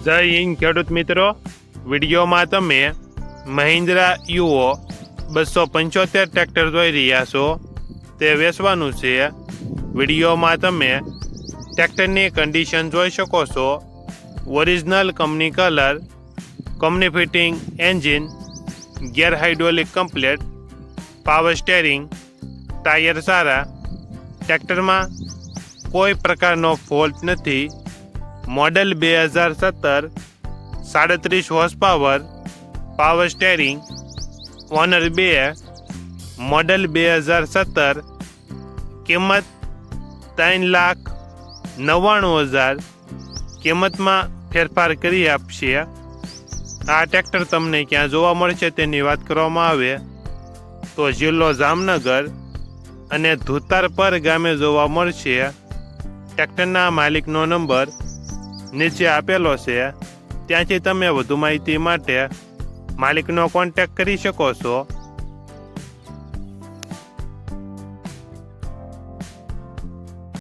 જય હિન્દ ખેડૂત મિત્રો, વિડીયોમાં તમે મહિન્દ્રા યુઓ 275 ટ્રેક્ટર જોઈ રહ્યા છો. તે વેચવાનું છે. વિડીયોમાં તમે ટ્રેક્ટરની કન્ડિશન જોઈ શકો છો. Original company colour, company fitting engine, gear hydraulic complete, power steering, tyre સારા. ટ્રેક્ટરમાં કોઈ પ્રકારનો ફોલ્ટ નથી. Model 2017, 37 horse power, power steering, owner 2, model 2017, કિંમત 3,99,000. કિંમતમાં ફેરફાર કરી આપશે. આ ટ્રેક્ટર તમને ક્યાં જોવા મળશે તેની વાત કરવામાં આવે તો જિલ્લો જામનગર અને ધુતારપર ગામે જોવા મળશે. ટ્રેક્ટરના માલિકનો નંબર નીચે આપેલો છે. ત્યાંથી તમે વધુ માહિતી માટે માલિકનો કોન્ટેક્ટ કરી શકો છો.